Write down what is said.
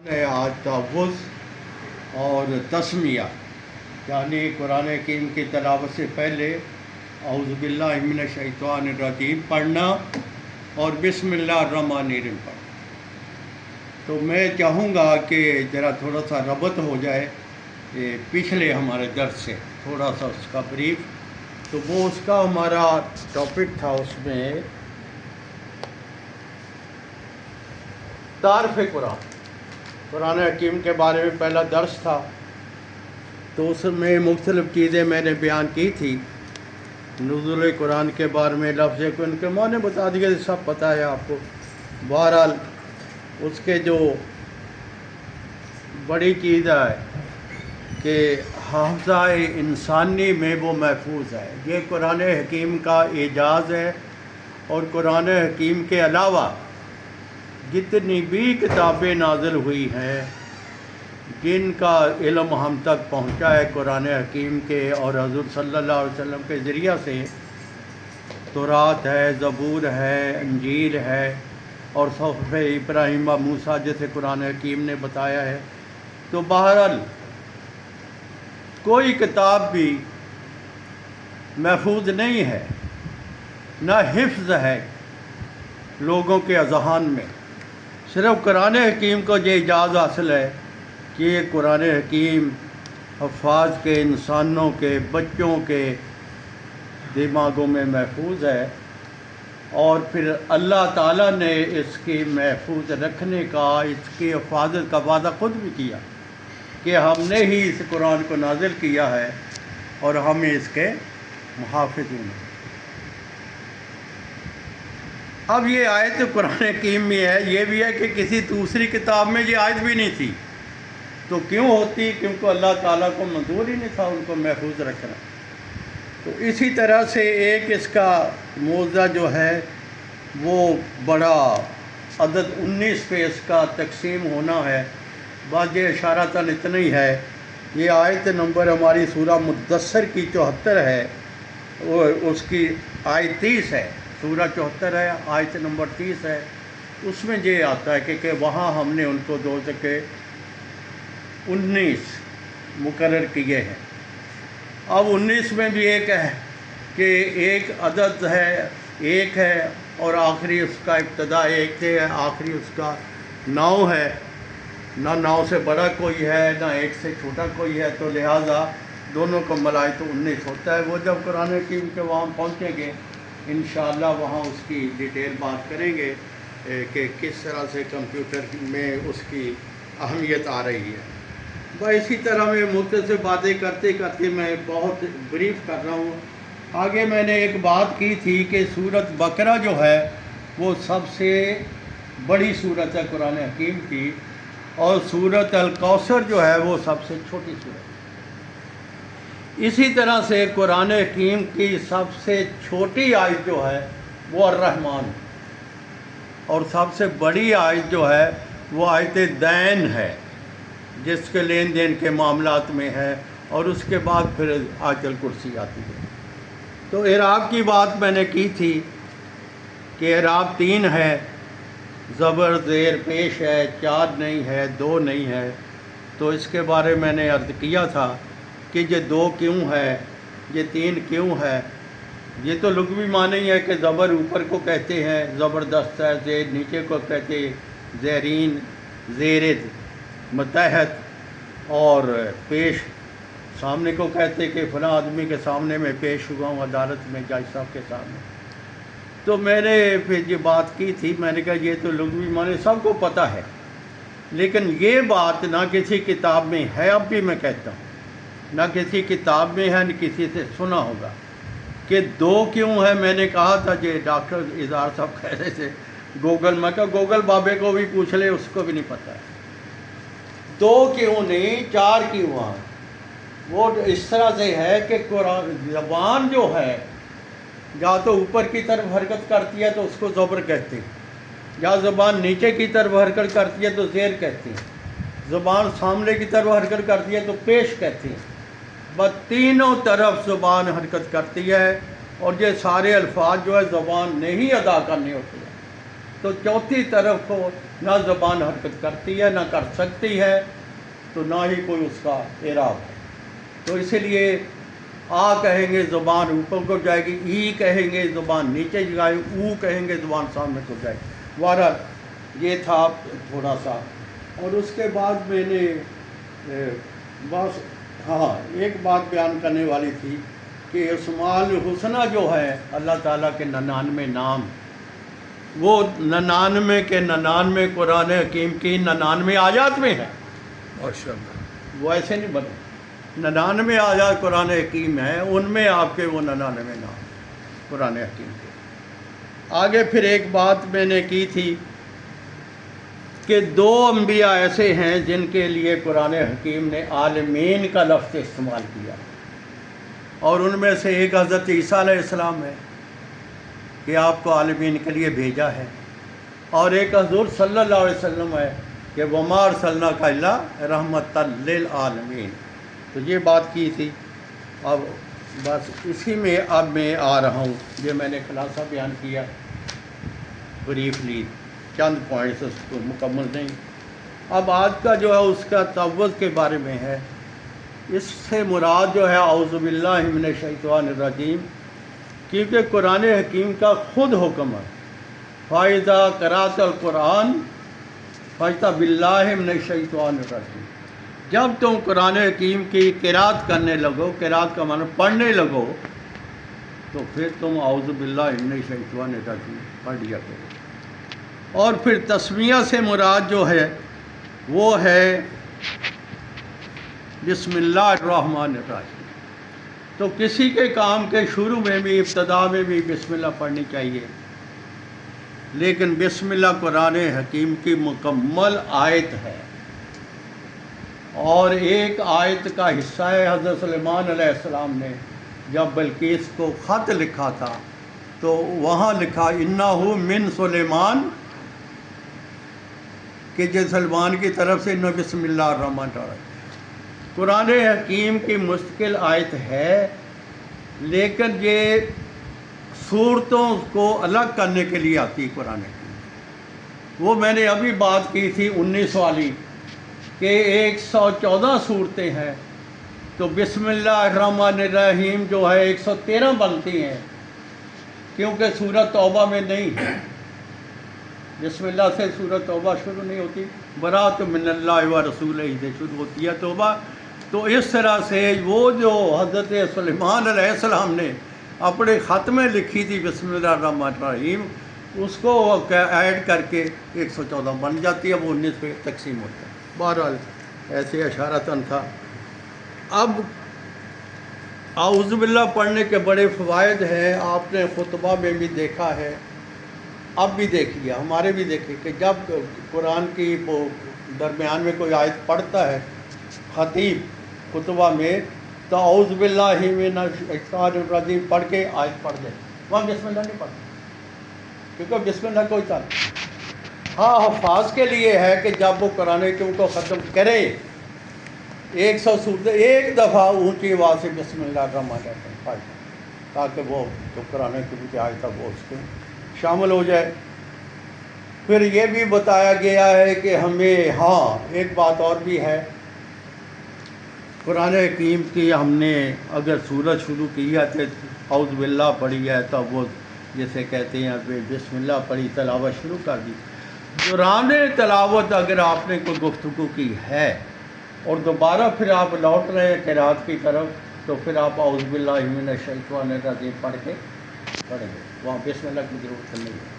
آج تحفظ اور تسمیہ یعنی قرآن حکیم کی تلاوت سے پہلے اعوذ باللہ من الشیطان الرجیم پڑھنا اور بسم اللہ الرحمن الرحیم پڑھنا۔ تو میں چاہوں گا کہ ذرا تھوڑا سا ربط ہو جائے پچھلے ہمارے درس سے، تھوڑا سا اس کا بریف۔ تو وہ اس کا ہمارا ٹاپک تھا، اس میں تعارف قرآن حکیم کے بارے میں پہلا درس تھا۔ تو اس میں مختلف چیزیں میں نے بیان کی تھی، نزول قرآن کے بارے میں، لفظ کو ان کے معنی بتا دیے، سب پتہ ہے آپ کو۔ بہرحال اس کے جو بڑی چیز ہے کہ حافظہ انسانی میں وہ محفوظ ہے، یہ قرآن حکیم کا اعجاز ہے۔ اور قرآن حکیم کے علاوہ جتنی بھی کتابیں نازل ہوئی ہیں جن کا علم ہم تک پہنچا ہے قرآن حکیم کے اور حضور صلی اللہ علیہ وسلم کے ذریعہ سے، تورات ہے، زبور ہے، انجیل ہے اور صحف ابراہیم و موسیٰ جیسے قرآن حکیم نے بتایا ہے۔ تو بہرحال کوئی کتاب بھی محفوظ نہیں ہے، نہ حفظ ہے لوگوں کے اذہان میں۔ صرف قرآن حکیم کو یہ اعجاز حاصل ہے کہ یہ قرآن حکیم حفاظ کے، انسانوں کے، بچوں کے دماغوں میں محفوظ ہے، اور پھر اللہ تعالیٰ نے اس کی محفوظ رکھنے کا، اس کی حفاظت کا وعدہ خود بھی کیا کہ ہم نے ہی اس قرآن کو نازل کیا ہے اور ہم اس کے محافظ ہیں۔ اب یہ آیت قرآن حکیم میں ہے، یہ بھی ہے کہ کسی دوسری کتاب میں یہ آیت بھی نہیں تھی، تو کیوں ہوتی؟ کیونکہ اللہ تعالیٰ کو منظور ہی نہیں تھا ان کو محفوظ رکھنا۔ تو اسی طرح سے ایک اس کا موضوع جو ہے وہ بڑا عدد 19 پہ اس کا تقسیم ہونا ہے، بعض یہ اشارتاً اتنا ہی ہے۔ یہ آیت نمبر ہماری سورہ مدثر کی 74 ہے، اور اس کی آیت 30 ہے، سورہ 74 ہے، آیت نمبر 30 ہے۔ اس میں یہ آتا ہے کہ وہاں ہم نے ان کو 19 مقرر کیے ہیں۔ اب 19 میں بھی ایک ہے کہ ایک عدد ہے، ایک ہے، اور آخری اس کا ابتدا ایک سے ہے، آخری اس کا 9 ہے، نہ 9 سے بڑا کوئی ہے نہ 1 سے چھوٹا کوئی ہے، تو لہٰذا دونوں کو ملائے تو 19 ہوتا ہے۔ وہ جب قرآن حکیم کے وہاں پہنچیں گے انشاءاللہ وہاں اس کی ڈیٹیل بات کریں گے کہ کس طرح سے کمپیوٹر میں اس کی اہمیت آ رہی ہے۔ بس اسی طرح میں مختصر باتیں کرتے کرتے میں بہت بریف کر رہا ہوں۔ آگے میں نے ایک بات کی تھی کہ سورۃ بقرہ جو ہے وہ سب سے بڑی سورت ہے قرآن حکیم کی، اور سورۃ الکوثر جو ہے وہ سب سے چھوٹی سورت ہے۔ اسی طرح سے قرآن حکیم کی سب سے چھوٹی آیت جو ہے وہ الرحمن، اور سب سے بڑی آیت جو ہے وہ آیت دین ہے، جس کے لین دین کے معاملات میں ہے، اور اس کے بعد پھر آیت الکرسی آتی ہے۔ تو اعراب کی بات میں نے کی تھی کہ اعراب 3 ہے، زبر زیر پیش ہے، 4 نہیں ہے، 2 نہیں ہے۔ تو اس کے بارے میں نے عرض کیا تھا کہ یہ 2 کیوں ہے، یہ 3 کیوں ہے۔ یہ تو لغوی معنی ہے کہ زبر اوپر کو کہتے ہیں زبردست ہے، زیر نیچے کو کہتے زیرین، زیرد متحد، اور پیش سامنے کو کہتے کہ فلاں آدمی کے سامنے میں پیش ہوا ہوں عدالت میں جج صاحب کے سامنے۔ تو میں نے پھر یہ بات کی تھی، میں نے کہا یہ تو لغوی معنی سب کو پتہ ہے، لیکن یہ بات نہ کسی کتاب میں ہے، اب بھی میں کہتا ہوں نہ کسی کتاب میں ہے نہ کسی سے سنا ہوگا کہ 2 کیوں ہے۔ میں نے کہا تھا کہ ڈاکٹر اظہار صاحب کہہ رہے تھے گوگل، میں کہا گوگل بابے کو بھی پوچھ لے، اس کو بھی نہیں پتہ ہے 2 کیوں نہیں 4 کیوں ہیں۔ وہ اس طرح سے ہے کہ قرآن زبان جو ہے یا تو اوپر کی طرف حرکت کرتی ہے تو اس کو زبر کہتے ہیں، یا زبان نیچے کی طرف حرکت کرتی ہے تو زیر کہتے ہیں، زبان سامنے کی طرف حرکت کرتی ہے تو پیش کہتے ہیں۔ بس تینوں طرف زبان حرکت کرتی ہے، اور یہ سارے الفاظ جو ہے زبان نے ہی ادا کرنے ہوتے ہیں۔ تو چوتھی طرف کو نہ زبان حرکت کرتی ہے نہ کر سکتی ہے، تو نہ ہی کوئی اس کا اعراب ہے۔ تو اسی لیے آ کہیں گے زبان اوپر کو جائے گی، ای کہیں گے زبان نیچے جائے گی، او کہیں گے زبان سامنے کو جائے گی۔ بہرحال یہ تھا تھوڑا سا۔ اور اس کے بعد میں نے بس ایک بات بیان کرنے والی تھی کہ اسماء الحسنہ جو ہے اللہ تعالیٰ کے 99 نام، وہ 99 کے 99 قرآن حکیم کی 99 آیات میں ہے۔ ماشاءاللہ، وہ ایسے نہیں بنے، 99 آیات قرآن حکیم ہیں، ان میں آپ کے وہ 99 نام قرآن حکیم کے۔ آگے پھر ایک بات میں نے کی تھی کہ 2 انبیاء ایسے ہیں جن کے لیے قرآن حکیم نے عالمین کا لفظ استعمال کیا، اور ان میں سے ایک حضرت عیسیٰ علیہ السلام ہے کہ آپ کو عالمین کے لیے بھیجا ہے، اور ایک حضور صلی اللہ علیہ وسلم ہے کہ وَمَا أَرْسَلْنَاكَ إِلَّا رَحْمَةً لِّلْعَالَمِينَ۔ تو یہ بات کی تھی۔ اب بس اسی میں اب میں آ رہا ہوں، یہ میں نے خلاصہ بیان کیا بریفلی، چند پوائنٹس اس کو مکمل نہیں۔ اب آج کا جو ہے اس کا تعوذ کے بارے میں ہے۔ اس سے مراد جو ہے اعوذ باللہ من الشیطان الرجیم، کیونکہ قرآن حکیم کا خود حکم ہے فَإِذَا قَرَأْتَ الْقُرْآنَ فَاسْتَعِذْ بِاللَّهِ مِنَ الشَّیطَانِ الرَّجِیمِ۔ جب تم قرآن حکیم کی قرأت کرنے لگو، قرأت کا معنی پڑھنے لگو، تو پھر تم اعوذ باللہ من الشیطان الرجیم پڑھ لیا کرو۔ اور پھر تسمیہ سے مراد جو ہے وہ ہے بسم اللہ الرحمن الرحیم۔ تو کسی کے کام کے شروع میں بھی، ابتدا میں بھی بسم اللہ پڑھنی چاہیے، لیکن بسم اللہ قرآن حکیم کی مکمل آیت ہے، اور ایک آیت کا حصہ ہے۔ حضرت سلیمان علیہ السلام نے جب بلقیس کو خط لکھا تھا تو وہاں لکھا اِنَّهُ مِن سلیمان، کہ جو سلیمان کی طرف سے انَّ بسم اللہ الرحمن الرحیم۔ قرآن حکیم کی مستقل آیت ہے، لیکن یہ صورتوں کو الگ کرنے کے لیے آتی ہے قرآن حکیم۔ وہ میں نے ابھی بات کی تھی 19 والی کہ 114 صورتیں ہیں، تو بسم اللہ الرحمن الرحیم جو ہے 113 بنتی ہیں، کیونکہ سورۃ توبہ میں نہیں ہے۔ بسم اللہ سے سورۃ توبہ شروع نہیں ہوتی، براۃ من اللہ و رسولہ سے شروع ہوتی ہے توبہ۔ تو اس طرح سے وہ جو حضرت سلیمان علیہ السلام نے اپنے خط میں لکھی تھی بسم اللہ الرحمن الرحیم، اس کو ایڈ کر کے 114 بن جاتی ہے، وہ 19 پہ تقسیم ہوتا ہے۔ بہرحال ایسے اشارتاً تھا۔ اب اعوذ باللہ پڑھنے کے بڑے فوائد ہیں، آپ نے خطبہ میں بھی دیکھا ہے، اب بھی دیکھیے، ہمارے بھی دیکھیں کہ جب قرآن کی درمیان میں کوئی آیت پڑھتا ہے خطیب خطبہ میں، تو اعوذ باللہ من الشیطان الرجیم پڑھ کے آیت پڑھ دیں، وہاں بسم اللہ نہیں پڑھتے، کیونکہ بسم اللہ کوئی تعلق۔ ہاں حفاظ کے لیے ہے کہ جب وہ قرآن حکیم کو ختم کرے 100 صورتیں ایک دفعہ اونچی آواز سے بسم اللہ الرحمن الرحیم پڑھ دیں، تاکہ وہ جو قرآن حکیم کی آیت ہے وہ اس کو شامل ہو جائے۔ پھر یہ بھی بتایا گیا ہے کہ ہمیں ایک بات اور بھی ہے، قرآن حکیم کی ہم نے اگر سورت شروع کی ہے تو اعوذ باللہ پڑھی ہے، تو وہ جیسے کہتے ہیں بسم اللہ پڑھی، تلاوت شروع کر دی۔ دوران تلاوت اگر آپ نے کوئی گفتگو کی ہے اور دوبارہ پھر آپ لوٹ رہے ہیں قرأت کی طرف، تو پھر آپ اعوذ باللہ من الشیطان الرجیم پڑھ کے پڑھیں گے، وہاں بسم اللہ کی ضرورت نہیں ہے۔